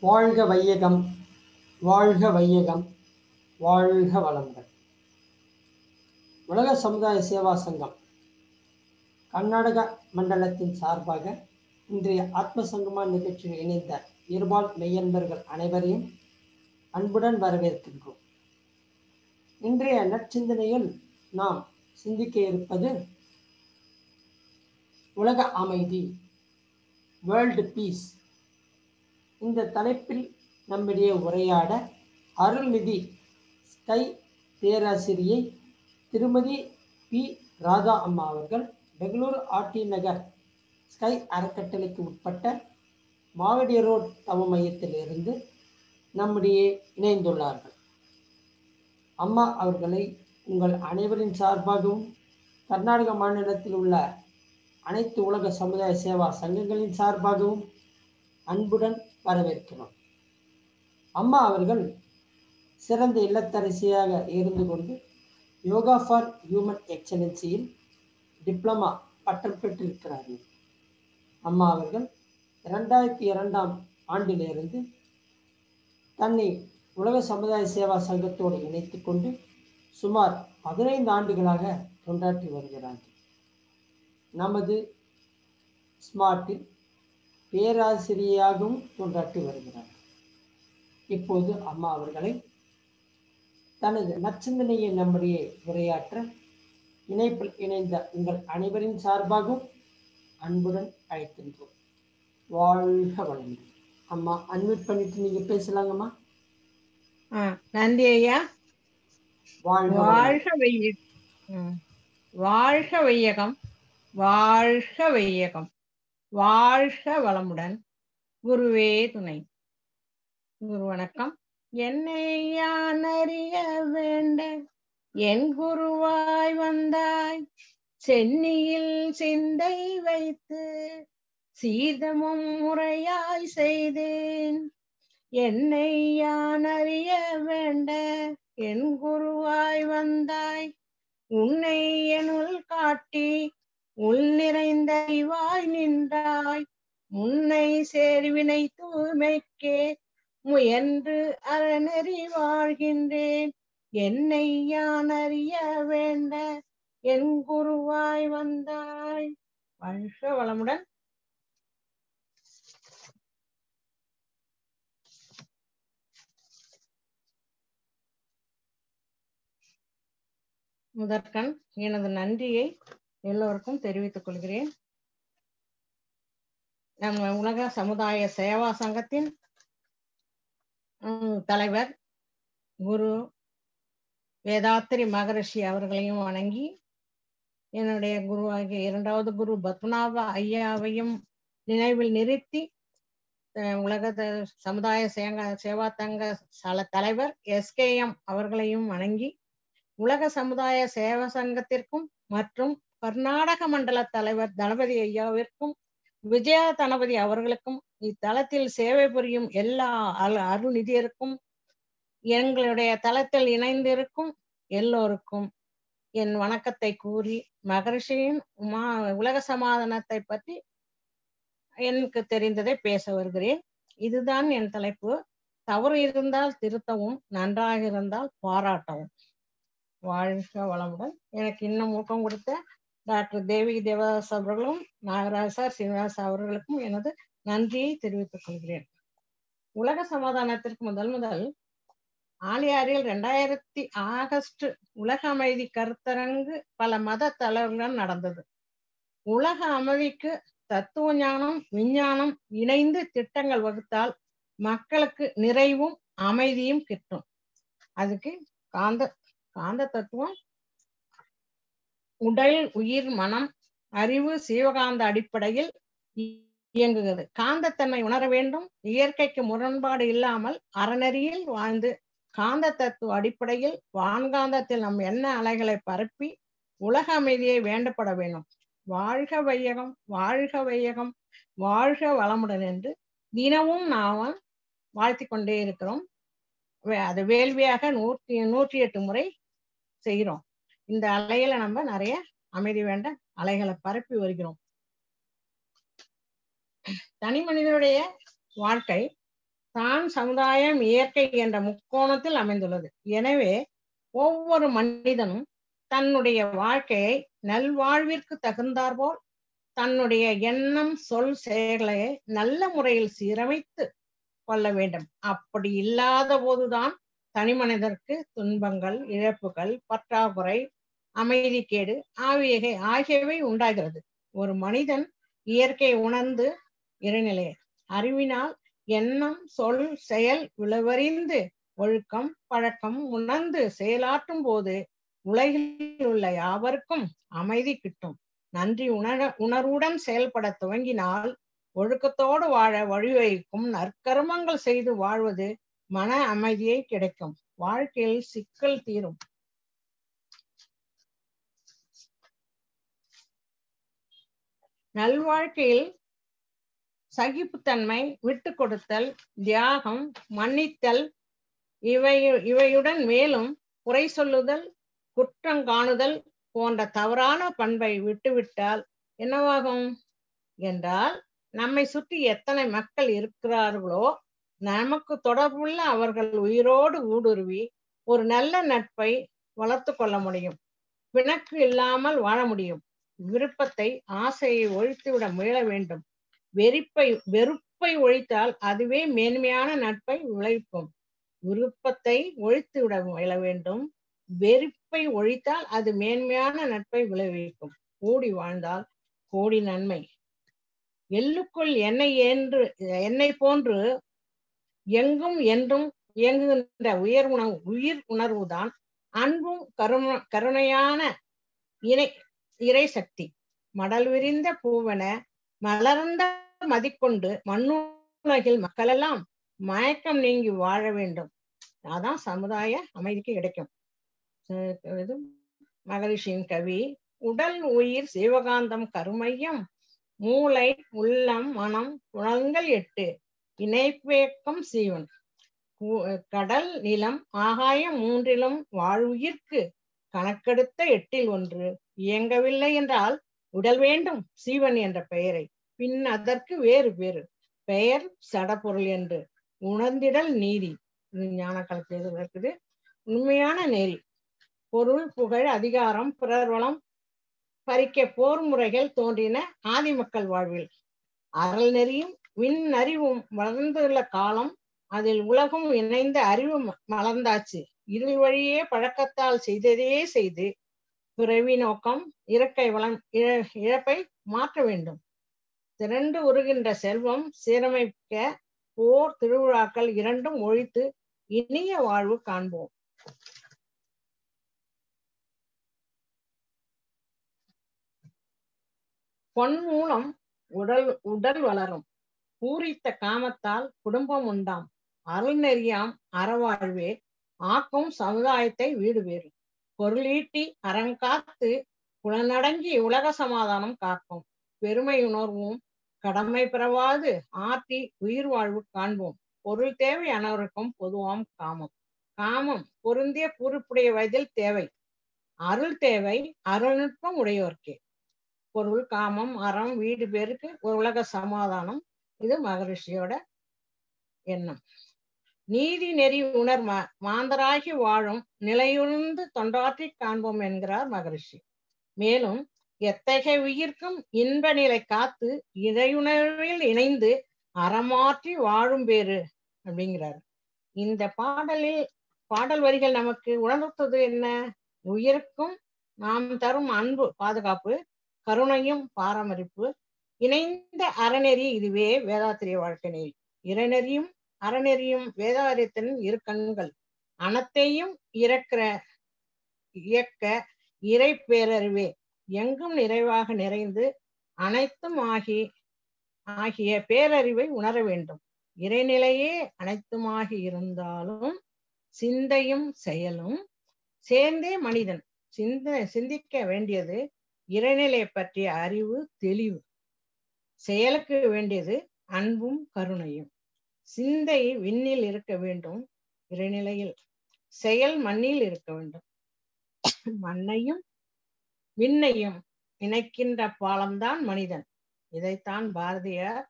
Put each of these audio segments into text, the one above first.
வாழ்க வையகம், வாழ்க வையகம், வாழ்க வளமுடன். உலக சமுதாய சேவா சங்கம் கர்நாடக மண்டலத்தின் சார்பாக இன்றைய ஆத்ம சங்கமா நிகழ்ச்சியில் இணைந்த இருபால் மெய்யன்பர்கள் அனைவரையும் அன்புடன் வரவேற்கின்றோம். இன்றைய நற்சிந்தனையில் நாம் சிந்திக்க இருப்பது உலக அமைதி, வேர்ல்டு பீஸ். இந்த தலைப்பில் நம்மிடையே உரையாட அருள்நிதி ஸ்கை பேராசிரியை திருமதி பி. ராதா அம்மா அவர்கள் பெங்களூரு ஆர்டி நகர் ஸ்கை அறக்கட்டளைக்கு உட்பட்ட மாவடி ரோட் தவ மையத்திலிருந்து நம்மிடையே இணைந்துள்ளார்கள். அம்மா அவர்களை உங்கள் அனைவரின் சார்பாகவும் கர்நாடக மாநிலத்தில் உள்ள அனைத்து உலக சமுதாய சேவா சங்கங்களின் சார்பாகவும் அன்புடன் வரவேற்கிறோம். அம்மா அவர்கள் சிறந்த இல்லத்தரசியாக இருந்து கொண்டு யோகா ஃபார் ஹியூமன் எக்ஸலன்சியில் டிப்ளமா பட்டம் பெற்றிருக்கிறார்கள். அம்மா அவர்கள் 2002ஆம் ஆண்டிலிருந்து தன்னை உலக சமுதாய சேவா சங்கத்தோடு இணைத்து கொண்டு சுமார் 15 ஆண்டுகளாக தொண்டாற்றி வருகிறார்கள். நமது ஸ்மார்ட்டில் பேராசிரியராகவும் தொண்டாற்றி வருகிறார். இப்போது அம்மா அவர்களை தனது நற்சிந்தனையை நம்முடைய உரையாற்ற இணைப்பில் இணைந்த உங்கள் அனைவரின் சார்பாகவும் அன்புடன் அழைக்கின்றோம். வாழ்க வளமுடன். அம்மா அன்மியூட் பண்ணிட்டு நீங்க பேசலாங்கம்மா. நன்றி ஐயா. வாழ்க வையகம், வாழ்க வையகம், வாழ்க வளமுடன். குருவே துணை. குரு வணக்கம். என்னை யான் அறிய வேண்ட என் குருவாய் வந்தாய், சென்னியில் சிந்தை வைத்து சீதமும் முறையாய் செய்தேன். என்னை யான் அறிய வேண்ட என் குருவாய் வந்தாய், உன்னை என்னுள் காட்டி உள் நிறைந்த அறிவாய் நின்றாய். முன்னை சேர்வினை தூய்மைக்கே முயன்று அறநெறி வாழ்கின்றேன். என்னை யான் அறிய வேண்ட என் குருவாய் வந்தாய். வாழ்க வளமுடன். முதற்கண் எனது நன்றியை எல்லோருக்கும் தெரிவித்துக் கொள்கிறேன். நம்ம உலக சமுதாய சேவா சங்கத்தின் தலைவர் குரு வேதாத்திரி மகரிஷி அவர்களையும் வணங்கி, என்னுடைய குருவாகிய 2வது குரு பத்மநாப ஐயாவையும் நினைவில் நிறுத்தி, உலக சமுதாய சேவா சங்க தலைவர் SKM அவர்களையும் வணங்கி, உலக சமுதாய சேவா சங்கத்திற்கும் மற்றும் கர்நாடக மண்டல தலைவர் தளபதி ஐயாவிற்கும் விஜயா தளபதி அவர்களுக்கும் இத்தலத்தில் சேவை புரியும் எல்லா அருள்நிதியருக்கும் எங்களுடைய தளத்தில் இணைந்திருக்கும் எல்லோருக்கும் என் வணக்கத்தை கூறி, மகரிஷியின் உலக சமாதானத்தை பற்றி எனக்கு தெரிந்ததை பேச வருகிறேன். இதுதான் என் தலைப்பு. தவறு இருந்தால் திருத்தவும், நன்றாக இருந்தால் பாராட்டவும். வாழ்க வளமுடன். எனக்கு இன்னும் ஊக்கம் கொடுத்த டாக்டர் தேவி தேவதாஸ் அவர்களும் நாகராஜ் சார், சீனிவாஸ் அவர்களுக்கும் எனது நன்றியை தெரிவித்துக் கொள்கிறேன். உலக சமாதானத்திற்கு முதல் ஆலியாரில் 2000 ஆகஸ்ட் உலக அமைதி கருத்தரங்கு பல மத தலைவர்களுடன் நடந்தது. உலக அமைதிக்கு தத்துவ ஞானம், விஞ்ஞானம் இணைந்து திட்டங்கள் வகுத்தால் மக்களுக்கு நிறைவும் அமைதியும் கிட்டும். அதுக்கு காந்த தத்துவம் உடல், உயிர், மனம், அறிவு, சிவகாந்த அடிப்படையில் இயங்குகிறது. காந்தத்தன்மை உணர வேண்டும். இயற்கைக்கு முரண்பாடு இல்லாமல் அறநெறியில் வாழ்ந்து காந்த தத்துவ அடிப்படையில் வான்காந்தத்தில் நம் எண்ண அலைகளை பரப்பி உலக அமைதியை வேண்டப்பட வேண்டும். வாழ்க வையகம், வாழ்க வையகம், வாழ்க வளமுடன் என்று தினமும் நாம் வாழ்த்தி கொண்டே இருக்கிறோம். அது வேள்வியாக 108 முறை செய்கிறோம். இந்த அலையில நம்ம நிறைய அமைதி வேண்ட அலைகளை பரப்பி வருகிறோம். தனி மனிதனுடைய வாழ்க்கை தான், சமுதாயம், இயற்கை என்ற முக்கோணத்தில் அமைந்துள்ளது. எனவே ஒவ்வொரு மனிதனும் தன்னுடைய வாழ்க்கையை நல்வாழ்விற்கு தகுந்தாற்போல் தன்னுடைய எண்ணம், சொல், செயல்களை நல்ல முறையில் சீரமைத்து கொள்ள வேண்டும். அப்படி இல்லாத போதுதான் தனி மனிதருக்கு துன்பங்கள், இழப்புகள், பற்றாக்குறை, அமைதிக்கேடு ஆகியவை உண்டாகிறது. ஒரு மனிதன் இயற்கை உணர்ந்து இறைநிலை அறிவினால் எண்ணம், சொல், செயல் விளைவறிந்து ஒழுக்கம், பழக்கம் உணர்ந்து செயலாற்றும் போது உலகில் உள்ள யாவருக்கும் அமைதி கிட்டும். நன்றி உணர்வுடன் செயல்பட துவங்கினால் ஒழுக்கத்தோடு வாழ வழிவகுக்கும். நற்கர்மங்கள் செய்து வாழ்வது மன அமைதியை கிடைக்கும். வாழ்க்கையில் சிக்கல் தீரும். நல்வாழ்க்கையில் சகிப்புத்தன்மை, விட்டு கொடுத்தல், தியாகம், மன்னித்தல் இவையுடன் மேலும் குறை சொல்லுதல், குற்றம் காணுதல் போன்ற தவறான பண்பை விட்டுவிட்டால் என்னவாகும் என்றால், நம்மை சுற்றி எத்தனை மக்கள் இருக்கிறார்களோ நமக்கு தொடர்புள்ள அவர்கள் உயிரோடு ஊடுருவி ஒரு நல்ல நட்பை வளர்த்து கொள்ள முடியும். பிணக்கு இல்லாமல் வாழ முடியும். விருப்பத்தை, ஆசையை ஒழித்துவிட முயல வேண்டும். வெறுப்பை ஒழித்தால் அதுவே மேன்மையான நட்பை விளைவிக்கும். விருப்பத்தை ஒழித்துவிட முயல வேண்டும். வெறுப்பை ஒழித்தால் அது மேன்மையான நட்பை விளைவிக்கும். கூடி வாழ்ந்தால் கோடி நன்மை. எள்ளுக்குள் எண்ணெய் போன்று எங்கும் என்றும் இயங்குகின்ற உயிர் உணர்வுதான் அன்பும் கருணையான இறை சக்தி. மடல் விரிந்த பூவன மலர்ந்த மதிக்கொண்டு மண்ணுலகில் மக்களெல்லாம் மயக்கம் நீங்கி வாழ வேண்டும். அதான் சமுதாய அமைதிக்கு கிடைக்கும். மகரிஷியின் கவி. உடல் உயிர் சிவகாந்தம் கருமையம், மூளை உள்ளம் மனம் புலன்கள் 8 இணைப்பேக்கம் சீவன். கடல் நிலம் ஆகாயம் 3லும் வாழ்வுயிர்க்கு கணக்கெடுத்த 8ல் 1 இயங்கவில்லை என்றால் உடல் வேண்டும் சீவன் என்ற பெயரை. பின் அதற்கு வேறு பெயர் சடப்பொருள் என்று உணர்ந்திடல் நீதி. ஞான கலத்தில் இருக்குது. உண்மையான நெறி. பொருள், புகழ், அதிகாரம், பிறர் வளம் பறிக்க போர் முறைகள் தோன்றின ஆதி மக்கள் வாழ்வில். அறல் நெறியும் விண் அறிவும் வளர்ந்துள்ள காலம். அதில் உலகம் இணைந்த அறிவு மலர்ந்தாச்சு. இருள் வழியே பழக்கத்தால் செய்ததே செய்து பிறவி நோக்கம் இழப்பை மாற்ற வேண்டும். திரண்டு உருகின்ற செல்வம் சீரமைக்க போர், திருவிழாக்கள் இரண்டும் ஒழித்து இனிய வாழ்வு காண்போம். பொன் மூலம் உடல் வளரும். பூரித்த காமத்தால் குடும்பம் உண்டாம். அருள் நெறியாம் அறவாழ்வே ஆக்கும் சமுதாயத்தை வீடு வேறு. பொருளீட்டி அறங்காத்து புலனடங்கி உலக சமாதானம் காக்கும். பெருமை உணர்வும் கடமை பிறவாது ஆற்றி உயிர் வாழ்வு காண்போம். பொருள் தேவை அனைவருக்கும் பொதுவாம் காமம். காமம் பொருந்திய பொறுப்புடைய வயதில் தேவை. அருள் தேவை அருள்நுட்பம் உடையோர்க்கே. பொருள், காமம், அறம், வீடு பேருக்கு ஒரு உலக சமாதானம். இது மகரிஷியோட எண்ணம். நீதி நெறி உணர் மாந்தராகி வாழும் நிலையுணர்ந்து தொண்டாற்றி காண்போம் என்கிறார் மகரிஷி. மேலும் எத்தகைய உயிர்க்கும் இன்ப நிலை காத்து இறையுணர்வில் இணைந்து அறமாற்றி வாழும் பேரு அப்படிங்கிறார். இந்த பாடல் வரிகள் நமக்கு உணர்த்துவது என்ன? உயிருக்கும் நாம் தரும் அன்பு, பாதுகாப்பு, கருணையும் பராமரிப்பு இணைந்த அறநெறி. இதுவே வேதாத்திரிய வாழ்க்கை நெறி. இறைநெறியும் அறநெறியும் வேதாரியத்தின் இரு கண்கள். அனைத்தையும் இயக்க இறை பேரறிவே எங்கும் நிறைவாக நிறைந்து அனைத்தும் ஆகிய பேரறிவை உணர வேண்டும். இறைநிலையே அனைத்துமாகி இருந்தாலும் சிந்தையும் செயலும் சேர்ந்தே மனிதன் சிந்திக்க வேண்டியது இறைநிலை பற்றிய அறிவு, தெளிவு. செயலுக்கு வேண்டியது அன்பும் கருணையும். சிந்தை விண்ணில் இருக்க வேண்டும் இறைநிலையில். செயல் மண்ணில் இருக்க வேண்டும். மண்ணையும் விண்ணையும் இணைக்கின்ற பாலம்தான் மனிதன். இதைத்தான் பாரதியார்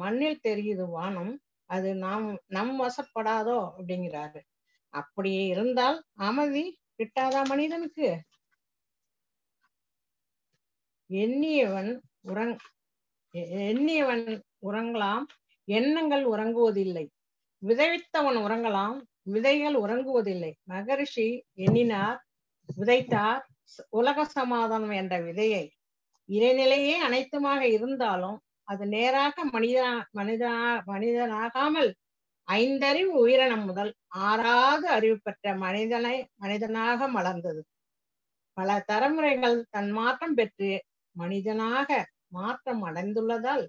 மண்ணில் தெரியுது வானம், அது நம் வசப்படாதோ அப்படிங்கிறாரு. அப்படியே இருந்தால் அமைதி கிட்டாதா மனிதனுக்கு? எண்ணியவன் உறங்கலாம், எண்ணங்கள் உறங்குவதில்லை. விதைத்தவன் உறங்கலாம், விதைகள் உறங்குவதில்லை. மகரிஷி எண்ணினார், விதைத்தார் உலக சமாதானம் என்ற விதையை. இறைநிலையே அனைத்துமாக இருந்தாலும் அது நேராக மனிதனாகாமல் ஐந்தறிவு உயிரினம் முதல் ஆறாவது அறிவு பெற்ற மனிதனாக மலர்ந்தது. பல தலைமுறைகள் தன் மாற்றம் பெற்று மனிதனாக மாற்றம் அடைந்துள்ளதால்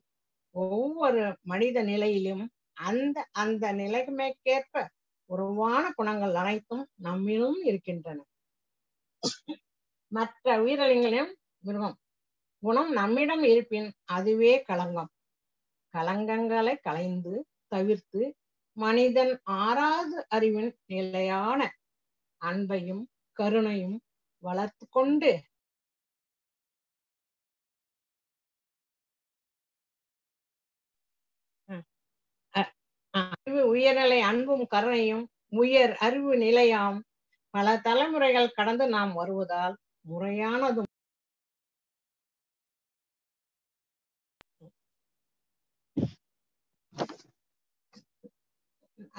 ஒவ்வொரு மனித நிலையிலும் அந்த அந்த நிலைமைக்கேற்ப உருவான குணங்கள் அனைத்தும் நம்மிலும் இருக்கின்றன. மற்ற உயிரினங்களிலும் மிருகம் குணம் நம்மிடம் இருப்பின் அதுவே களங்கம். களங்கங்களை களைந்து தவிர்த்து மனிதன் ஆறாவது அறிவின் நிலையான அன்பையும் கருணையும் வளர்த்து கொண்டு உயர்நிலை அன்பும் கருணையும் உயர் அறிவு நிலையாம் பல தலைமுறைகள் கடந்து நாம் வருவதால் முறையானதும்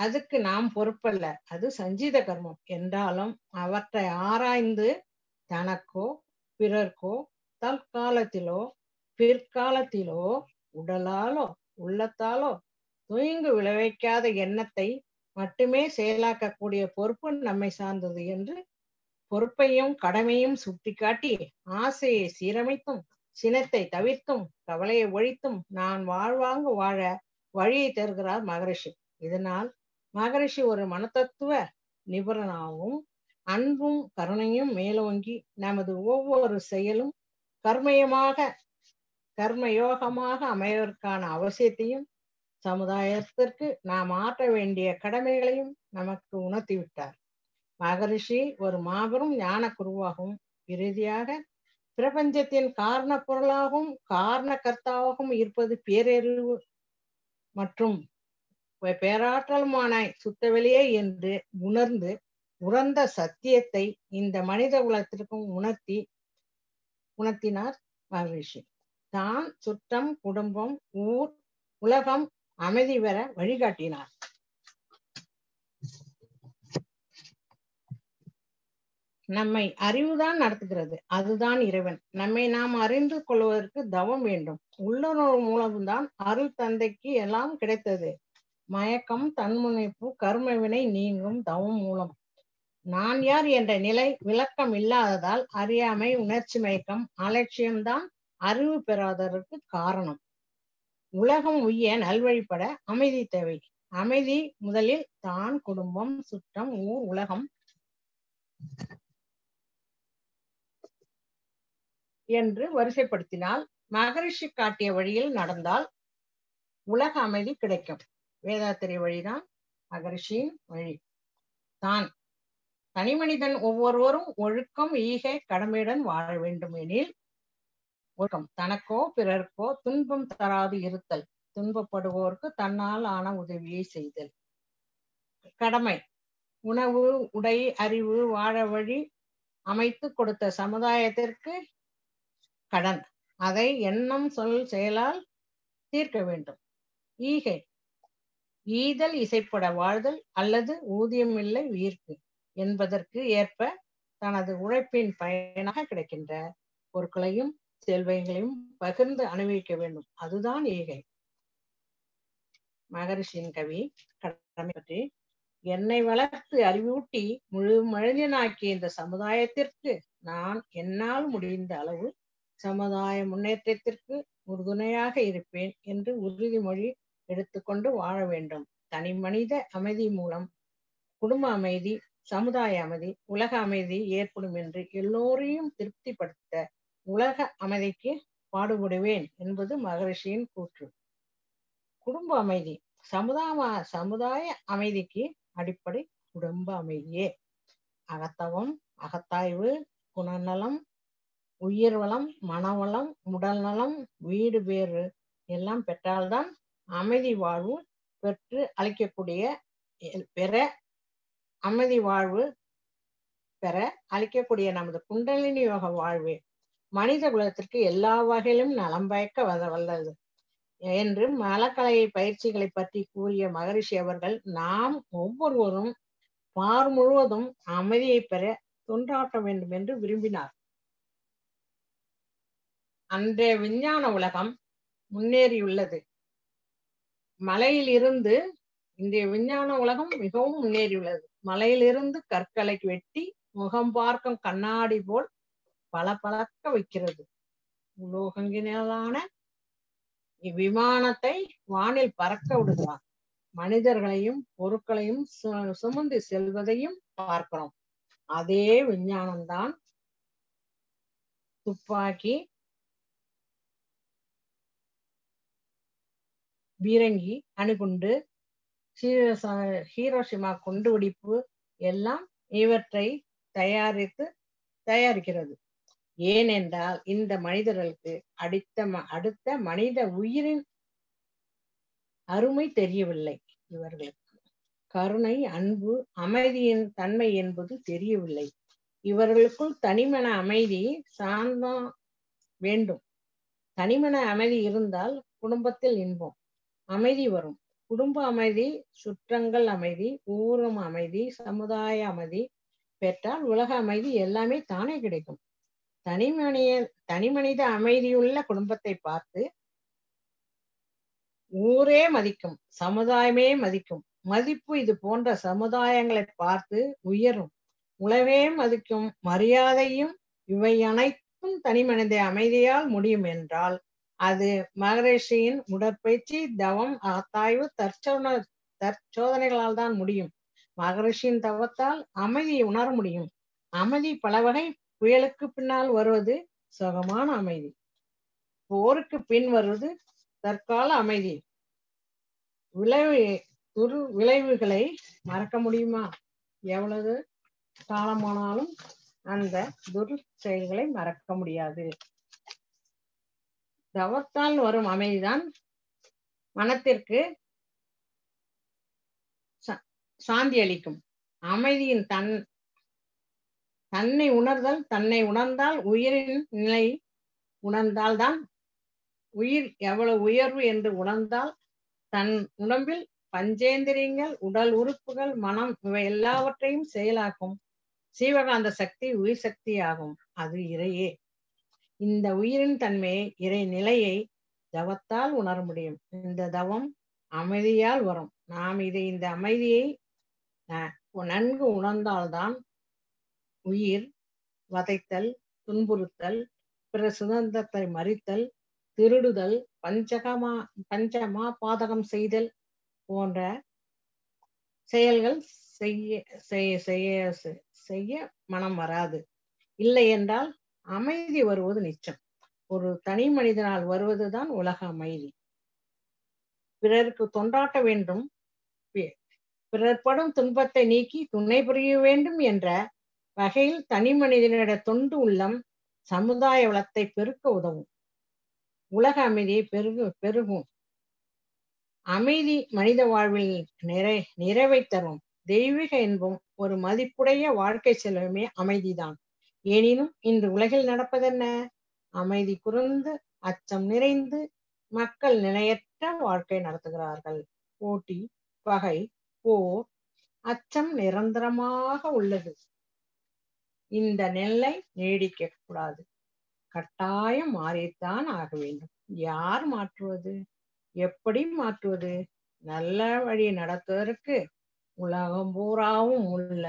அதுக்கு நாம் பொறுப்பல்ல, அது சஞ்சீத கர்மம் என்றாலும் அவற்றை ஆராய்ந்து தனக்கோ பிறர்க்கோ தற்காலத்திலோ பிற்காலத்திலோ உடலாலோ உள்ளத்தாலோ தூய்ங்கு விளைவிக்காத எண்ணத்தை மட்டுமே செயலாக்கக்கூடிய பொறுப்பு நம்மை சார்ந்தது என்று பொறுப்பையும் கடமையும் சுட்டிக்காட்டி ஆசையை சீரமைத்தும் சினத்தை தவிர்த்தும் கவலையை ஒழித்தும் நான் வாழ்வாங்கு வாழ வழியை தருகிறார் மகரிஷி. இதனால் மகரிஷி ஒரு மனத்தத்துவ நிபுணனாகவும் அன்பும் கருணையும் மேலோங்கி நமது ஒவ்வொரு செயலும் கர்மயோகமாக அமைவதற்கான அவசியத்தையும் சமுதாயத்திற்கு நாம் ஆற்ற வேண்டிய கடமைகளையும் நமக்கு உணர்த்திவிட்டார். மகரிஷி ஒரு மாபெரும் ஞான குருவாகவும் இறுதியாக பிரபஞ்சத்தின் காரண பொருளாகவும் காரண கர்த்தாவாகவும் இருப்பது பேரறிவு மற்றும் பேராற்றலுமான சுத்தவெளியே என்று உணர்ந்த சத்தியத்தை இந்த மனித குலத்திற்கும் உணர்த்தினார் மகரிஷி. தான் சுற்றம் குடும்பம் ஊர் உலகம் அமைதி பெற வழிகாட்டினார். நம்மை அறிவுதான் நடத்துகிறது, அதுதான் இறைவன். நம்மை நாம் அறிந்து கொள்வதற்கு தவம் வேண்டும். உள்ளுணர்வு மூலம்தான் அருள் தந்தைக்கு எல்லாம் கிடைத்தது. மயக்கம் தன்முனைப்பு கர்மவினை நீங்கும் தவம் மூலம். நான் யார் என்ற நிலை விளக்கம் இல்லாததால் அறியாமை உணர்ச்சி மயக்கம் அலட்சியம்தான் அறிவு பெறாததற்கு காரணம். உலகம் உய்ய நல்வழிப்பட அமைதி தேவை. அமைதி முதலில் தான் குடும்பம் சுற்றம் ஊர் உலகம் என்று வரிசைப்படுத்தினால் மகரிஷி காட்டிய வழியில் நடந்தால் உலக அமைதி கிடைக்கும். வேதாத்திரி வழிதான் மகரிஷியின் வழி. தான் தனிமனிதன் ஒவ்வொருவரும் ஒழுக்கம் ஈகை கடமையுடன் வாழ வேண்டும் எனில் ஒழுக்கம் தனக்கோ பிறர்க்கோ துன்பம் தராது இருத்தல், துன்பப்படுவோருக்கு தன்னால் ஆன உதவியை செய்தல். கடமை உணவு உடை அறிவு வாழ வழி அமைத்து கொடுத்த சமுதாயத்திற்கு கடன், அதை எண்ணம் சொல் செயலால் தீர்க்க வேண்டும். ஈகை ஈதல் இசைப்பட வாழ்தல் அல்லது ஊதியம் இல்லை உயிர்க்கு என்பதற்கு ஏற்ப தனது உழைப்பின் பயனாக கிடைக்கின்ற பொருட்களையும் செல்வங்களையும் பகிர்ந்து அனுபவிக்க வேண்டும். அதுதான் ஈகை. மகரிஷியின் கவி கடமை பற்றி என்னை வளர்த்து அறிவூட்டி முழு மனிதனாக்கிய இந்த சமுதாயத்திற்கு நான் என்னால் முடிந்த அளவு சமுதாய முன்னேற்றத்திற்கு உறுதுணையாக இருப்பேன் என்று உறுதிமொழி எடுத்துக்கொண்டு வாழ வேண்டும். தனி மனித அமைதி மூலம் குடும்ப அமைதி, சமுதாய அமைதி, உலக அமைதி ஏற்படும் என்று எல்லோரையும் திருப்திப்படுத்த உலக அமைதிக்கு பாடுபடுவேன் என்பது மகரிஷியின் கூற்று. குடும்ப அமைதி சமுதாய அமைதிக்கு அடிப்படை குடும்ப அமைதியே. அகத்தவம் அகத்தாய்வு குணநலம் உயிர் வளம் மனவளம் உடல் நலம் வீடு பேறு எல்லாம் பெற்றால்தான் அமைதி வாழ்வு பெற்று அளிக்கக்கூடிய பெற அமைதி வாழ்வு பெற அளிக்கக்கூடிய நமது குண்டலினி யோக வாழ்வு மனித குலத்திற்கு எல்லா வகையிலும் நலம் பயக்க வல்லது என்று மலக்கலை பயிற்சிகளை பற்றி கூறிய மகரிஷி அவர்கள் நாம் ஒவ்வொருவரும் பார் முழுவதும் அமைதியை பெற தொண்டாற்ற வேண்டும் என்று விரும்பினார். அன்றைய விஞ்ஞான உலகம் முன்னேறியுள்ளது. மலையில் இருந்து இன்றைய விஞ்ஞான உலகம் மிகவும் முன்னேறியுள்ளது. மலையிலிருந்து கற்களை வெட்டி முகம் பார்க்கும் கண்ணாடி போல் பளபளக்க வைக்கிறது. உலோகங்கினாலான இவ்விமானத்தை வானில் பறக்க விடுகிறார். மனிதர்களையும் பொருட்களையும் சுமந்து செல்வதையும் பார்க்கிறோம். அதே விஞ்ஞானம்தான் துப்பாக்கி, பீரங்கி, அணுகுண்டு, ஹீரோஷிமா குண்டுவெடிப்பு எல்லாம் இவற்றை தயாரிக்கிறது. ஏனென்றால் இந்த மனிதர்களுக்கு அடுத்த மனித உயிரின் அருமை தெரியவில்லை. இவர்களுக்கு கருணை, அன்பு, அமைதியின் தன்மை என்பது தெரியவில்லை. இவர்களுக்குள் தனிமன அமைதி, சாந்தம் வேண்டும். தனிமன அமைதி இருந்தால் குடும்பத்தில் இன்பம், அமைதி வரும். குடும்ப அமைதி, சுற்றங்கள் அமைதி, ஊரம் அமைதி, சமுதாய அமைதி பெற்றால் உலக அமைதி எல்லாமே தானே கிடைக்கும். தனிமனித அமைதியுள்ள குடும்பத்தை பார்த்து ஊரே மதிக்கும், சமுதாயமே மதிக்கும். மதிப்பு இது போன்ற சமுதாயங்களை பார்த்து உயரும். உலகே மதிக்கும் மரியாதையும் இவை அனைத்தும் தனிமனித அமைதியால் முடியும் என்றால் அது மகரிஷியின் உடற்பயிற்சி, தவம், அகத்தாய்வு, தற்சோதனைகளால் தான் முடியும். மகரிஷியின் தவத்தால் அமைதியை உணர முடியும். அமைதி பல வகை. புயலுக்கு பின்னால் வருவது சுகமான அமைதி. போருக்கு பின் வருவது தற்கால அமைதி. விளைவுகளை மறக்க முடியுமா? எவ்வளவு காலமானாலும் அந்த செயல்களை மறக்க முடியாது. தவத்தால் வரும் அமைதிதான் மனத்திற்கு சாந்தி அளிக்கும். அமைதியின் தன்னை உணர்ந்தால் உயிரின் நிலை உணர்ந்தால்தான் உயிர் எவ்வளவு உயர்வு என்று உணர்ந்தால் தன் உடம்பில் பஞ்சேந்திரியங்கள், உடல் உறுப்புகள், மனம் இவை எல்லாவற்றையும் செயலாக்கும் சீவகாந்த சக்தி உயிர் சக்தி ஆகும். அது இறையே. இந்த உயிரின் தன்மையை, இறை நிலையை தவத்தால் உணர முடியும். இந்த தவம் அமைதியால் வரும். நாம் இந்த அமைதியை நன்கு உணர்ந்தால்தான் உயிர் வதைத்தல், துன்புறுத்தல், பிற சுதந்திரத்தை மறித்தல், திருடுதல், பஞ்சமா பாதகம் செய்தல் போன்ற செயல்கள் செய்ய மனம் வராது. இல்லை என்றால் அமைதி வருவது நிச்சயம். ஒரு தனி மனிதனால் வருவதுதான் உலக அமைதி. பிறருக்கு தொண்டாற்ற வேண்டும், பிறர் படும் துன்பத்தை நீக்கி துணை புரிய வேண்டும் என்ற வகையில் தனி மனிதனிட தொண்டு உள்ளம் சமுதாய வளத்தை பெருக்க உதவும். உலக அமைதியை பெருகும். அமைதி மனித வாழ்வில் நிறைவை தரும். தெய்வீக என்பும் ஒரு மதிப்புடைய வாழ்க்கை செல்வமே அமைதிதான். எனினும் இன்று உலகில் நடப்பதென்ன? அமைதி குறைந்து, அச்சம் நிறைந்து மக்கள் நிலையற்ற வாழ்க்கை நடத்துகிறார்கள். போட்டி, பகை, போர், அச்சம் நிரந்தரமாக உள்ளது. இந்த நிலை நீடிக்க கூடாது. கட்டாயம் மாறித்தான் ஆக வேண்டும். யார் மாற்றுவது? எப்படி மாற்றுவது? நல்ல வழி நடத்துவதற்கு உலகம் பூராவும் உள்ள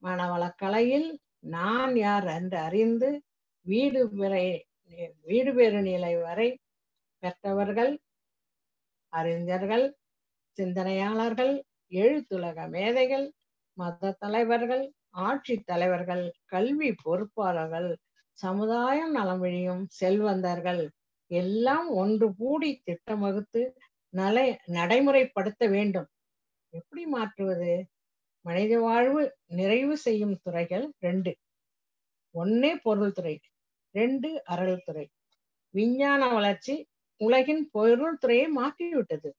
மனவளக்கலையில் நான் யார் என்று அறிந்து வீடு பேறு நிலை வரை பெற்றவர்கள், அறிஞர்கள், சிந்தனையாளர்கள், எழுத்துலக மேதைகள், மத தலைவர்கள், ஆட்சி தலைவர்கள், கல்வி பொறுப்பாளர்கள், சமுதாயம் நலம் விழியும் செல்வந்தர்கள் எல்லாம் ஒன்று கூடி திட்டம் வகுத்து நடைமுறைப்படுத்த வேண்டும். எப்படி மாற்றுவது? மனித வாழ்வு நிறைவு செய்யும் துறைகள் 2. 1 பொருள் துறை, 2 அறல் துறை. விஞ்ஞான வளர்ச்சி உலகின் பொருள் துறையை மாற்றிவிட்டது.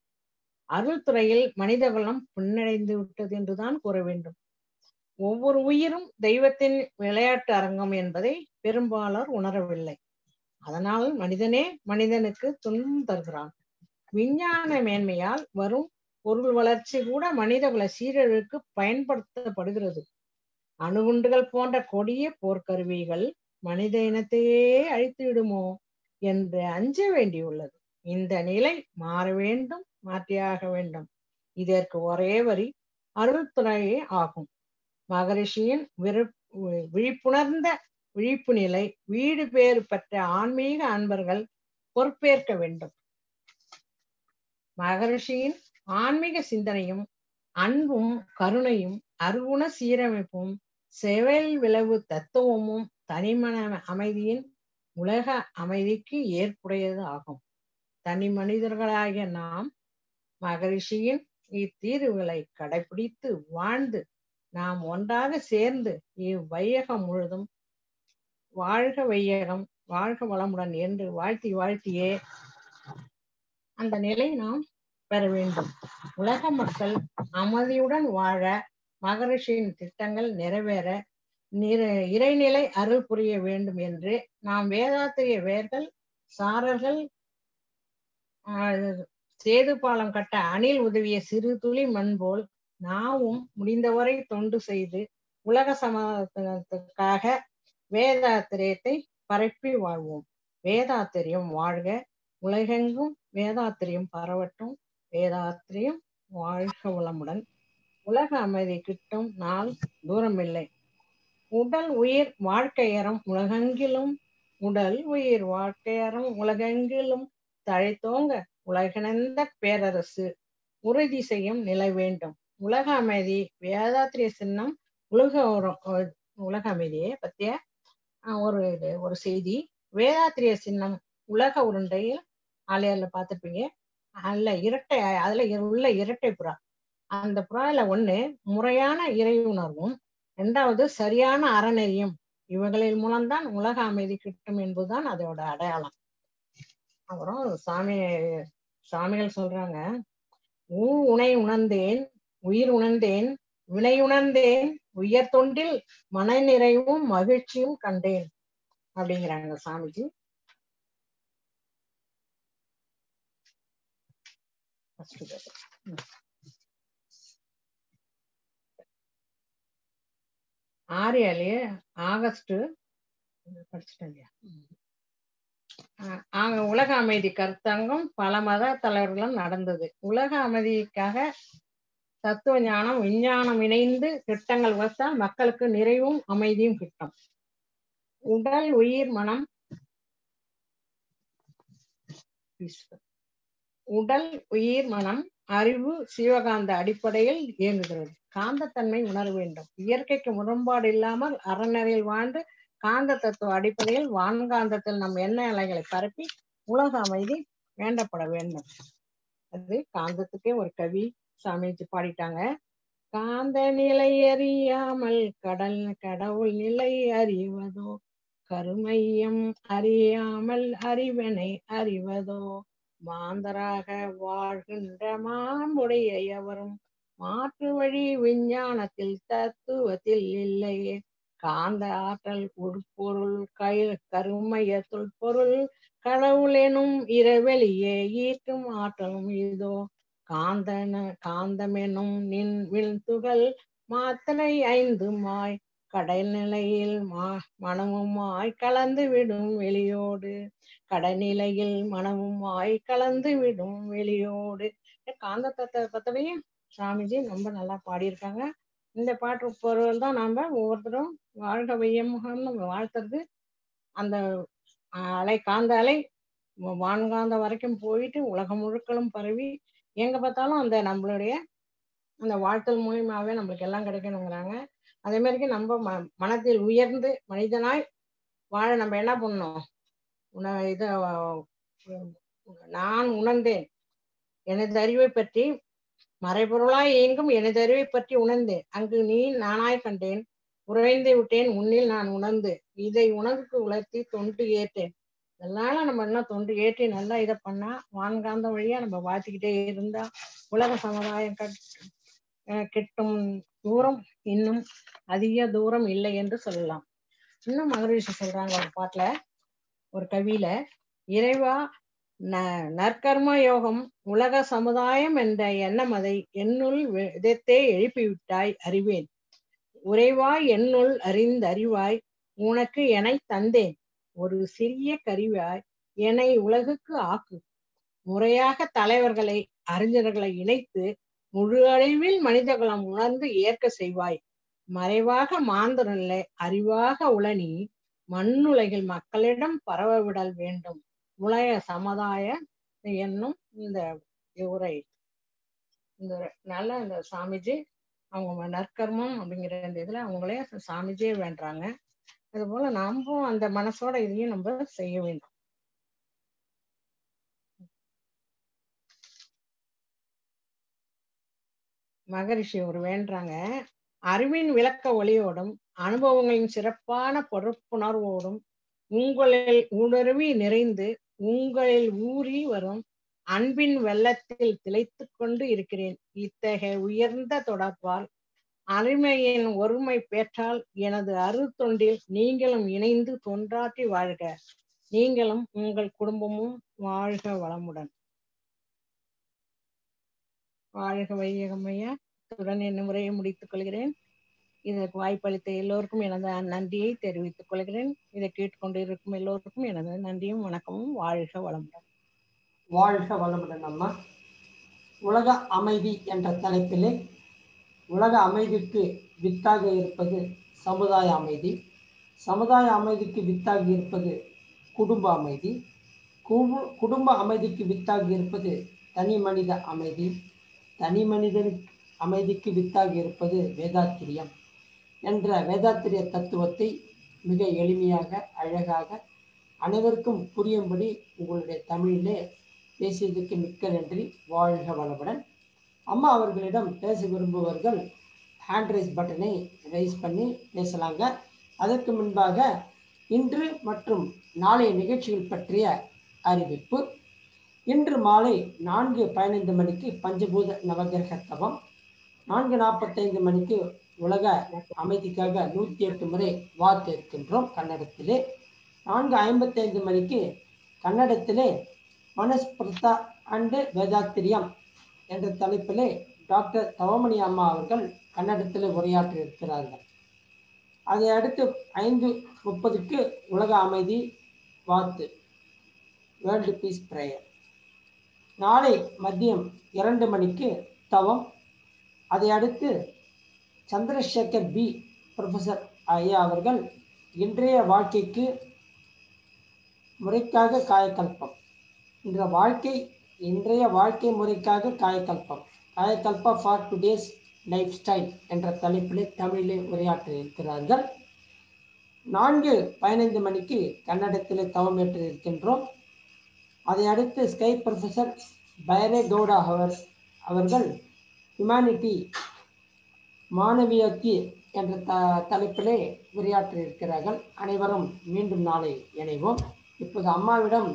அருள் துறையில் மனிதகுலம் பின்னடைந்து விட்டது என்றுதான் கூற வேண்டும். ஒவ்வொரு உயிரும் தெய்வத்தின் விளையாட்டு அரங்கம் என்பதை பெரும்பாலோர் உணரவில்லை. அதனால் மனிதனே மனிதனுக்கு துன்பம் தருகிறான். விஞ்ஞான மேன்மையால் வரும் பொருள் வளர்ச்சி கூட மனிதகுல சீரழிவுக்கு பயன்படுத்தப்படுகிறது. அணுகுண்டுகள் போன்ற கொடிய போர்க்கருவிகள் மனித இனத்தையே அழித்து விடுமோ என்று அஞ்ச வேண்டியுள்ளது. இந்த நிலை மாற வேண்டும், மாற்றியாக வேண்டும். இதற்கு ஒரே வரி அருள்துறையே ஆகும். மகரிஷியின் விழிப்புணர்ந்த விழிப்பு நிலை வீடு பேறு பெற்ற ஆன்மீக அன்பர்கள் பொறுப்பேற்க வேண்டும். மகரிஷியின் ஆன்மீக சிந்தனையும் அன்பும் கருணையும் அருகுண சீரமைப்பும் செவல் விளைவு தத்துவமும் தனிமன அமைதியின் உலக அமைதிக்கு ஏற்புடையது ஆகும். தனி மனிதர்களாகிய நாம் மகரிஷியின் இத்தீர்வுகளை கடைபிடித்து வாழ்ந்து நாம் ஒன்றாக சேர்ந்து இவ்வையகம் முழுதும் வாழ்க வையகம், வாழ்க வளமுடன் என்று வாழ்த்தியே அந்த நிலை நாம் பெற வேண்டும். உலக மக்கள் அமைதியுடன் வாழ மகரிஷியின் திட்டங்கள் நிறைவேற இறைநிலை அருள் புரிய வேண்டும் என்று நாம் வேதாத்திரிய வேர்கள் சாரர்கள் சேது பாலம் கட்ட அணில் உதவிய சிறு துளி மண் போல் நாமும் முடிந்தவரை தொண்டு செய்து உலக சமாதானத்துக்காக வேதாத்திரியத்தை பரப்பி வாழ்வோம். வேதாத்திரியம் வாழ்க, உலகெங்கும் வேதாத்திரியம் பரவட்டும். வேதாத்திரியம் வாழ்க வளமுடன். உலக அமைதி கிட்டும் நாள் தூரமில்லை. உடல் உயிர் வாழ்க்கையறம் உலகெங்கிலும், உடல் உயிர் வாழ்க்கையறம் உலகெங்கிலும் தழைத்தோங்க உலகிணந்த பேரரசு உறுதி செய்யும் நிலை வேண்டும். உலக அமைதி வேதாத்திரிய சின்னம். உலக அமைதியை பற்றிய ஒரு செய்தி. வேதாத்திரிய சின்னம் உலக உருண்டையில் ஆலையில பார்த்துப்பீங்க. அதுல உள்ள இரட்டை புறா. அந்த புறால ஒண்ணு முறையான இறை உணர்வும், இரண்டாவது சரியான அறநெறியும். இவர்களின் மூலம்தான் உலக அமைதி கிட்டும் என்பதுதான் அதோட அடையாளம். அப்புறம் சாமிகள் சொல்றாங்க, உனை உணர்ந்தேன், உயிர் உணர்ந்தேன், வினை உணர்ந்தேன், உயர் தொண்டில் மன நிறைவும் மகிழ்ச்சியும் கண்டேன் அப்படிங்கிறாங்க சாமிஜி. ஆகஸ்ட் படிச்சுட்டேன். உலக அமைதி கருத்தரங்கம் பல மத தலைவர்களும் நடந்தது. உலக அமைதிக்காக தத்துவ ஞானம் விஞ்ஞானம் இணைந்து திட்டங்கள் வகுத்தால் மக்களுக்கு நிறைவும் அமைதியும் கிட்டும். உடல் உயிர் மனம் அறிவு சிவகாந்த அடிப்படையில் இயங்குகிறது. காந்தத்தன்மை உணர வேண்டும். இயற்கைக்கு முரண்பாடு இல்லாமல் அறநெறியில் வாழ்ந்து காந்த தத்துவ அடிப்படையில் வான்காந்தத்தில் நம் எண்ண அலைகளை பரப்பி உலக அமைதி வேண்டப்பட வேண்டும். அது காந்தத்துக்கே ஒரு கவி சாமிஜி பாடிட்டாங்க. காந்த நிலை அறியாமல் கடவுள் நிலை அறிவதோ, கருமையம் அறியாமல் அறிவனை அறிவதோ, மாந்தராக வாழ்கின்ற மாம்புடைய எவரும் மாற்று வழி விஞ்ஞானத்தில் தத்துவத்தில் இல்லையே. காந்த ஆற்றல் உட்பொருள் கருமையத்துள் பொருள் கடவுள் எனும் இரவெளியே ஈர்க்கும் ஆற்றலும் இதோ. காந்தமெனும் நின் துகள் மாத்தனை ஐந்துமாய் கடல் நிலையில் மனமுமாய் கலந்து விடும் வெளியோடு. கடநிலையில் மனமுமாய் கலந்து விடும் வெளியோடு. காந்த தத்துவத்தையும் சாமிஜி ரொம்ப நல்லா பாடியிருக்காங்க. இந்த பாட்டு பொருள் தான் நாம ஒவ்வொருத்தரும் வாழ்க வையமுகம்னு வாழ்த்துறது. அந்த காந்த அலை வான்காந்த வரைக்கும் போயிட்டு உலகம் முழுக்களும் பரவி எங்க பார்த்தாலும் அந்த நம்மளுடைய அந்த வாழ்த்தல் மூலியமாவே நம்மளுக்கு எல்லாம் கிடைக்கணுங்கிறாங்க. அதே மாதிரி நம்ம மனத்தில் உயர்ந்து மனிதனாய் வாழ நம்ம என்ன பண்ணணும்? நான் உணர்ந்தேன் எனது அறிவை பற்றி, மறைபொருளாய் இயங்கும் எனது அறிவை பற்றி உணர்ந்தேன். அங்கு நீ நானாய் கண்டேன், உறைந்து விட்டேன் உன்னில் நான் உணர்ந்து, இதை உணர்வுக்கு உணர்த்தி தொண்டு ஏற்றேன். அதனால நம்ம என்ன தொண்டு ஏற்றி நல்லா இதை பண்ணா வான்காந்த வழியா நம்ம வாழ்த்திக்கிட்டே இருந்தா உலக சமுதாயம் கிட்டும் தூரம் இன்னும் அதிக தூரம் இல்லை என்று சொல்லலாம். இன்னும் மகரிஷி சொல்றாங்க ஒரு பாட்டுல, ஒரு கவியில, இறைவா நற்கர்ம யோகம் உலக சமுதாயம் என்ற எண்ணம் அதை என்னுள் விதத்தே எழுப்பிவிட்டாய் அறிவேன். உறைவாய் என்னுள் அறிவாய் உனக்கு எனை தந்தேன். ஒரு சிறிய கருவாய் என்னை உலகுக்கு ஆக்கு. முறையாக தலைவர்களை அறிஞர்களை இணைத்து முழு அளவில் மனிதகுலம் உணர்ந்து ஏற்க செய்வாய். மறைவாக மாந்தரல்ல அறிவாக உளனி மண்ணுலகில் மக்களிடம் பரவ விடல் வேண்டும். உலக சமுதாய என்னும் இந்த உரை இந்த நல்ல இந்த சாமிஜி அவங்க நற்கர்மம் அப்படிங்கிற இந்த இதுல அவங்களே சாமிஜியே வேண்டாங்க. அது போல நாமும் அந்த மனசோட இதையும் நம்ம செய்ய வேண்டும். மகரிஷி ஒரு வேண்டாங்க, அறிவின் விளக்க ஒளியோடும் அனுபவங்களின் சிறப்பான பொறுப்புணர்வோடும் உங்களில் உணர்வி நிறைந்து உங்களில் ஊறி வரும் அன்பின் வெள்ளத்தில் திளைத்து கொண்டு இருக்கிறேன். இத்தகைய உயர்ந்த தொடர்பால் அருமையின் ஒருமை பெற்றால் எனது அருத்தொண்டில் நீங்களும் இணைந்து தொண்டாற்றி வாழ்க. நீங்களும் உங்கள் குடும்பமும் வாழ்க வளமுடன். வாழ்க வையகமையா. இத்துடன் என் முறையை முடித்துக் கொள்கிறேன். இதற்கு வாய்ப்பளித்த எல்லோருக்கும் எனது நன்றியை தெரிவித்துக் கொள்கிறேன். இதை கேட்டுக்கொண்டிருக்கும் எல்லோருக்கும் எனது நன்றியும் வணக்கமும். வாழ்க வளமுடன். வாழ்க வளமுடன் அம்மா. உலக அமைதி என்ற தலைப்பிலே உலக அமைதிக்கு வித்தாக இருப்பது சமுதாய அமைதி, சமுதாய அமைதிக்கு வித்தாக இருப்பது குடும்ப அமைதி, குடும்ப அமைதிக்கு வித்தாக இருப்பது தனி மனித அமைதி, தனி மனிதன் அமைதிக்கு வித்தாக இருப்பது வேதாத்திரியம் என்ற வேதாத்திரிய தத்துவத்தை மிக எளிமையாக அழகாக அனைவருக்கும் புரியும்படி உங்களுடைய தமிழிலே பேசியதற்கு மிக்க நன்றி. வாழ்க வளமுடன். அம்மா அவர்களிடம் பேச விரும்புபவர்கள் ஹேண்ட் ரைஸ் பட்டனை ரைஸ் பண்ணி பேசலாங்க. அதற்கு முன்பாக இன்று மற்றும் நாளைய நிகழ்ச்சிகள் பற்றிய அறிவிப்பு. இன்று மாலை 4:15 மணிக்கு பஞ்சபூத நவகிரக தவம், 4:45 மணிக்கு உலக அமைதிக்காக 108 முறை வார்த்தை இருக்கின்றோம் கன்னடத்திலே, 4:55 மணிக்கு கன்னடத்திலே மனஸ்பிருதா அண்டு வேதாத்திரியம் என்ற தலைப்பிலே டாக்டர் தவமணி அம்மா அவர்கள் கன்னடத்தில் உரையாற்றி இருக்கிறார்கள். அதை அடுத்து 5:30க்கு உலக அமைதி வாத்து வேர்ல்டு பீஸ் பிரேயர். நாளை மதியம் 2 மணிக்கு தவம். அதை அடுத்து சந்திரசேகர் பி ப்ரொஃபஸர் ஐயா அவர்கள் இன்றைய வாழ்க்கைக்கு முறைக்காக காயக்கல்பம், இன்றைய வாழ்க்கை முறைக்காக காயக்கல்பம், Kayakalpa for today's lifestyle என்ற தலைப்பிலே தமிழிலே உரையாற்றி இருக்கிறார்கள். 4:15 மணிக்கு கன்னடத்திலே தவம் ஏற்று இருக்கின்றோம். அதை அடுத்து ஸ்கை ப்ரொஃபஸர் பைரே கவுடா அவர்கள் ஹியூமனிட்டி மாணவியத்தி என்ற தலைப்பிலே உரையாற்றி இருக்கிறார்கள். அனைவரும் மீண்டும் நாளை இணைவோம். இப்போது அம்மாவிடம்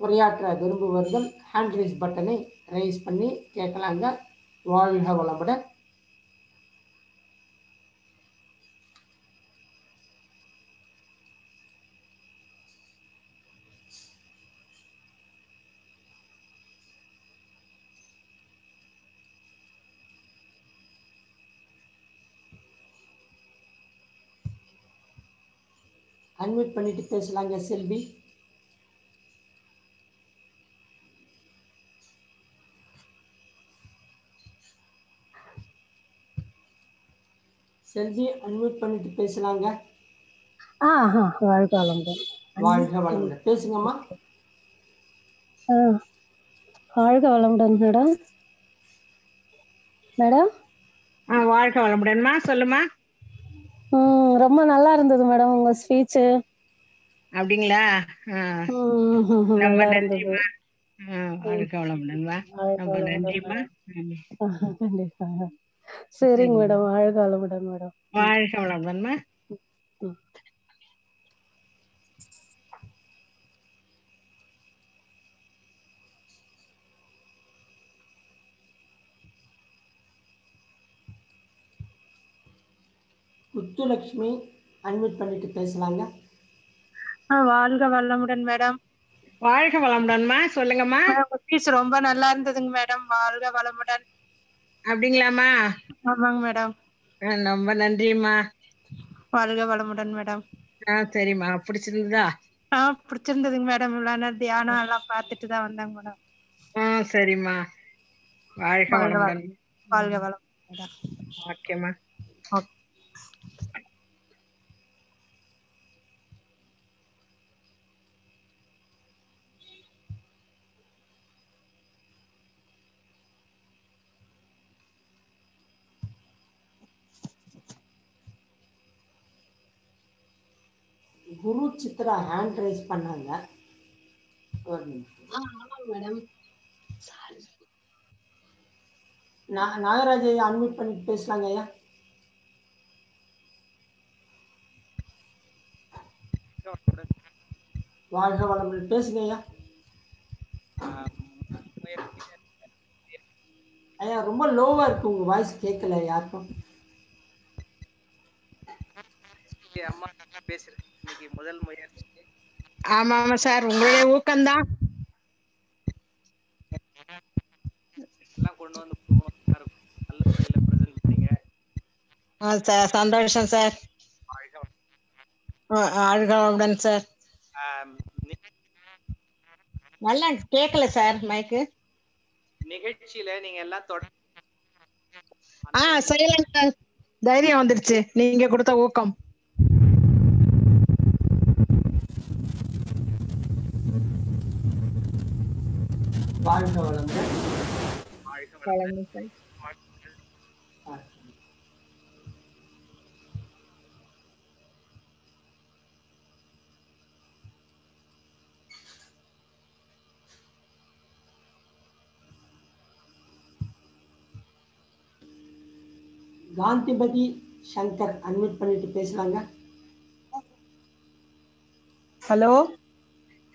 உரையாற்ற விரும்புவர்கள் ஹேண்ட் ரைஸ் பட்டனை ரைஸ் பண்ணி கேட்கலாங்க. வாழ்க வளமுடன். அன்மியூட் பண்ணிட்டு பேசலாங்க செல்வி. செல்வி அன்மியூட் பண்ணிட்டு பேசலாங்க. வாழ்க வளமுடன். வாழ்க வளமுடன். பேசுங்கம்மா. வாழ்க வளமுடன் மேடம். மேடம் வாழ்க வளமுடன்மா. சொல்லுமா. ரொம்ப நல்லா இருந்தது மேடம் உங்க ஸ்பீச். அப்படிங்களா? நல்லா இருந்தது. வாழ்க வளமுடன்மா. ரொம்ப நன்றிமா. கண்டிப்பாங்க. சரிங்க மேடம். வாழ்க வளமுடன் மேடம். வாழ்க வளமுடன்மா. முத்துலட்சுமி அன்மியூட் பண்ணிட்டு பேசலாங்க. வாழ்க வளமுடன் மேடம். வாழ்க வளமுடன்மா, சொல்லுங்கம்மா. ஸ்பீச் ரொம்ப நல்லா இருந்ததுங்க மேடம். வாழ்க வளமுடன். அப்படிங்களாம்மா? ஆமாங்க மேடம். ரொம்ப நன்றிம்மா. வாழ்க வளமுடன் மேடம். சரிம்மா, பிடிச்சிருந்ததா? பிடிச்சிருந்ததுங்க மேடம். இவ்வளவு தியானம் எல்லாம் பார்த்துட்டு தான் வந்தாங்க மேடம். சரிம்மா, வாழ்க வளமுடன். வாழ்க வளமுடன் மேடம். ஓகேம்மா. குரு சித்ரா ஹேண்ட் ரைஸ் பண்ணாங்க. மேடம் நாகராஜ் ஐயா அன்மியூட் பண்ணிட்டு பேசலாங்க ஐயா. வாழ்க வளமுடன், பேசுங்க ஐயா. ஐயா ரொம்ப லோவா இருக்கு, உங்க வாய்ஸ் கேட்கல யாருக்கும். அம்மா பேசுறேன். இன்னைக்கு முதல் முயற்சி. ஆமா ஆமா சார், உங்களுடைய ஊக்கம்தான் எல்லாம் கொண்டு வந்து நல்ல முறையில பிரசன்ட் பண்ணீங்க. சந்தோஷம் சார். வாழ்க சார். நல்லா கேட்கல சார் மைக்கு. நிகழ்ச்சியில நீங்க எல்லாம் செய்யலாம் சார். தைரியம் வந்துருச்சு நீங்க கொடுத்த ஊக்கம். வாழ்க வளமுடன். காந்திபதி சங்கர் அன்மியூட் பண்ணிட்டு பேசலாங்க. ஹலோ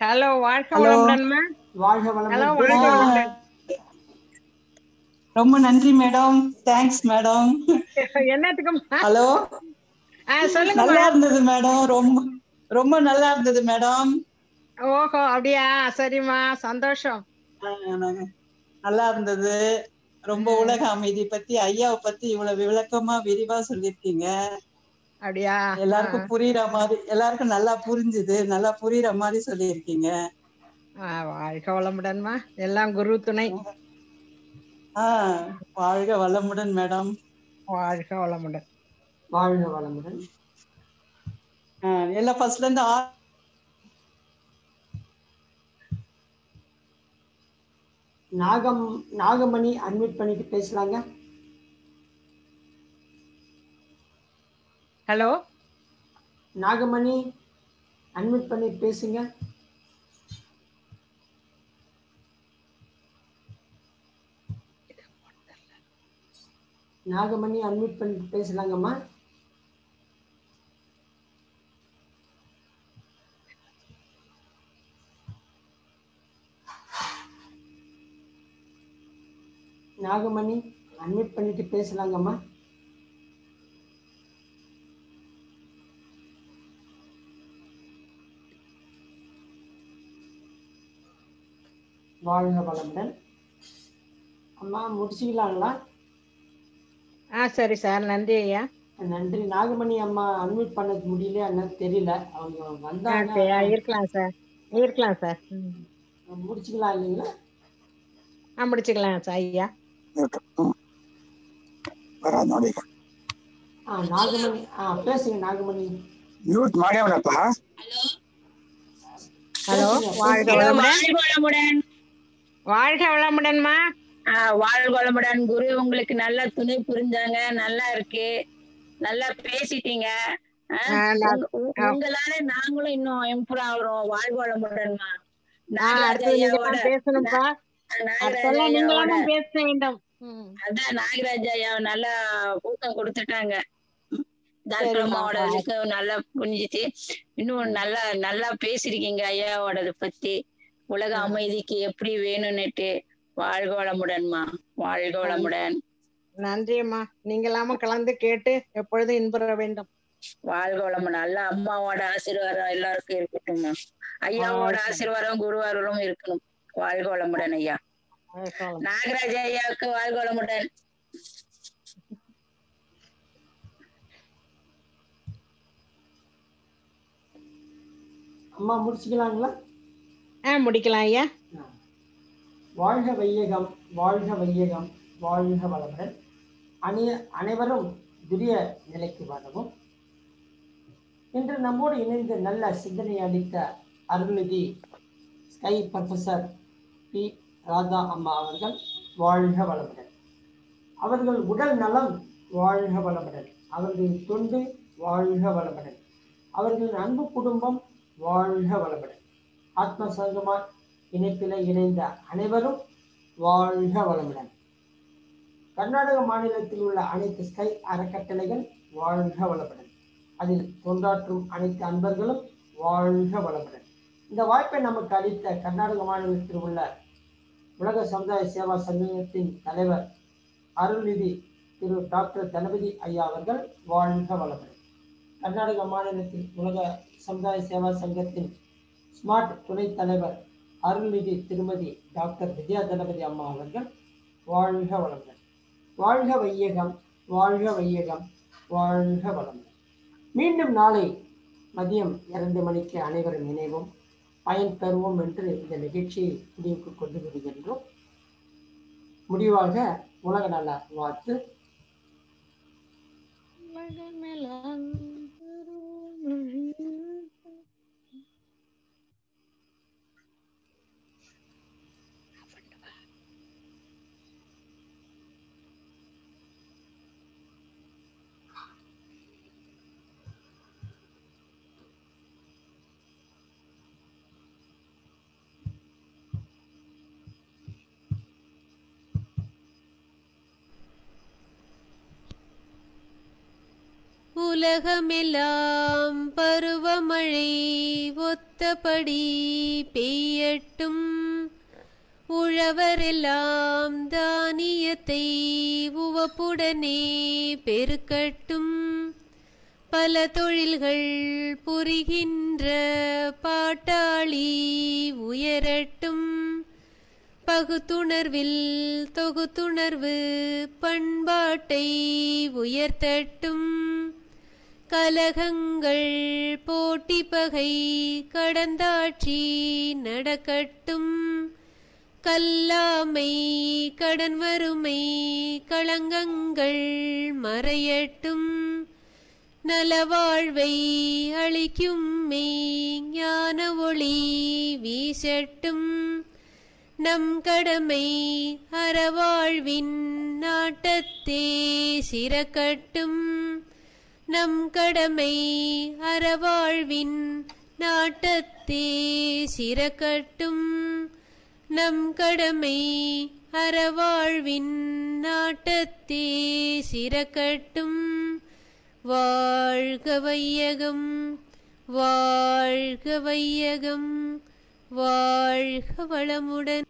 ஹலோ, வாழ்க வளமுடன்மா. வாழ்க வளமுடன். ரொம்ப நன்றி மேடம். Thanks madam. என்னத்துக்குமா? ஹலோ, சொல்லுங்க. நல்லா இருந்தது மேடம். ரொம்ப ரொம்ப நல்லா இருந்தது மேடம். ஓஹோ, அப்படியா? சரிம்மா, சந்தோஷம். நல்லா இருந்தது. ரொம்ப உலக அமைதி பத்தி, ஐயாவை பத்தி இவ்வளவு விளக்கமா விரிவா சொல்லிருக்கீங்க. அப்படியா? எல்லாருக்கும் புரியுற மாதிரி, எல்லாருக்கும் நல்லா புரிஞ்சுது, நல்லா புரியுற மாதிரி சொல்லியிருக்கீங்க. வாழ்க வளமுடன்மா. எல்லாம் குரு துணை. வாழ்க வளமுடன் மேடம். வாழ்க வளமுடன். வாழ்க வளமுடன். எல்லாம் ஃபர்ஸ்ட்ல இருந்து நாகமணி அன்மியூட் பண்ணிட்டு பேசலாங்க. ஹலோ, நாகமணி அன்மியூட் பண்ணி பேசுங்க. நாகமணி அன்மியூட் பண்ணிட்டு பேசலாங்கம்மா. நாகமணி அன்மியூட் பண்ணிட்டு பேசலாங்கம்மா. வாழ்க வளமுடன். அம்மா முடிச்சுக்கலாங்களா? சரி சார், நன்றி ஐயா. நன்றி. நாகமணி அம்மா அன்மியூட் பண்ணது முடியல, என்னன்னு தெரியல. அவங்க வந்தாங்க. இருக்கலாம் சார், இருக்கலாம் சார். முடிச்சுக்கலாம் இல்லைங்களா? முடிச்சுக்கலாம் சார் ஐயா. நாகமணி பேசுங்க. நாகமணி ஹலோ, வாழ்க வளமுடன். வாழ்க வளமுடன்மா. வாழ்க வளமுடன். குரு உங்களுக்கு நல்லா துணை புரிஞ்சாங்க, நல்லா இருக்கு, நல்லா பேசிட்டீங்க. உங்களால நாங்களும் இன்னும் இம்ப்ரூவ் ஆகுறோம். வாழ்க வளமுடன்மா. பேசணும்பா. பேச வேண்டும். அதான் நாகராஜ் ஐயா நல்லா ஊக்கம் கொடுத்துட்டாங்க. டாக்டர் அம்மாவோட இதுக்கு நல்லா புரிஞ்சிச்சு. இன்னும் நல்லா நல்லா பேசிருக்கீங்க ஐயாவோடது பத்தி, உலக அமைதிக்கு எப்படி வேணும்னுட்டு. வாழ்க வளமுடன்மா. வாழ்க வளமுடன். நன்றி அம்மா. நீங்க எல்லாம கலந்து கேட்டு எப்பொழுதும் இன்புற வேண்டும். வாழ்க வளமுடன். நல்ல அம்மாவோட ஆசீர்வாதம் எல்லாருக்கும் இருக்கட்டும்மா. ஐயாவோட ஆசீர்வாதம் குருவாரலும் இருக்கணும். வாழ்க வளமுடன் ஐயா. நாகராஜ ஐயாவுக்கு வாழ்க வளமுடன். அம்மா முடிச்சுக்கலாங்களா? முடிக்கலாம் ஐயா. வாழ்க வையகம், வாழ்க வையகம், வாழ்க வளமுடன். அனைவரும் துரிய நிலைக்கு வரவும். இன்று நம்மோடு இணைந்து நல்ல சிந்தனை அளித்த அருள்நிதி ஸ்கை ப்ரொஃபசர் பி ராதா அம்மா அவர்கள் வாழ்க வளமுடன். அவர்கள் உடல் நலம் வாழ்க வளமுடன். அவர்களின் தொண்டு வாழ்க வளமுடன். அவர்களின் அன்பு குடும்பம் வாழ்க வளமுடன். ஆத்ம சங்கமா இணைப்பில் இணைந்த அனைவரும் வாழ்க வளமுடன். கர்நாடக மாநிலத்தில் உள்ள அனைத்து ஸ்கை அறக்கட்டளைகள் வாழ்க வளமுடன். அதில் தொண்டாற்றும் அனைத்து அன்பர்களும் வாழ்க வளமுடன். இந்த வாய்ப்பை நமக்கு அளித்த கர்நாடக மாநிலத்தில் உள்ள உலக சமுதாய சேவா சங்கத்தின் தலைவர் அருள்நிதி திரு டாக்டர் தளபதி ஐயா அவர்கள் வாழ்க வளமுடன். கர்நாடக மாநிலத்தில் உலக சமுதாய சேவா சங்கத்தின் ஸ்மார்ட் துணைத் தலைவர் அருள்நிதி திருமதி டாக்டர் வித்யா தளபதி அம்மா அவர்கள் வாழ்க வளமுடன். வாழ்க வையகம், வாழ்க வையகம், வாழ்க வளமுடன். மீண்டும் நாளை மதியம் 2 மணிக்கு அனைவரும் இணைவோம், பயன் தருவோம் என்று இந்த நிகழ்ச்சியை முடிவுக்கு கொண்டு வருகின்றோம். முடிவாக உலக நல வாழ்த்து. உலகமெல்லாம் பருவமழை ஒத்தபடி பெய்யட்டும். உழவரெல்லாம் தானியத்தை உவப்புடனே பெருக்கட்டும். பல தொழில்கள் புரிகின்ற பாட்டாளி உயரட்டும். பகுத்துணர்வில் தொகுத்துணர்வு பண்பாட்டை உயர்த்தட்டும். கலகங்கள் போட்டி பகை கடந்தாட்சி நடக்கட்டும். கல்லாமை கடன் வறுமை களங்கங்கள் மறையட்டும். நலவாழ்வை அளிக்கும் மெய்ஞான ஒளி வீசட்டும். நம் கடமை அறவாழ்வின் நாட்டத்தே சிறக்கட்டும். நம் கடமை அறவாழ்வின் நாட்டத்தே சிறக்கட்டும். நம் கடமை அறவாழ்வின் நாட்டத்தே சிறக்கட்டும். வாழ்க வையகம், வாழ்க வையகம், வாழ்க வளமுடன்.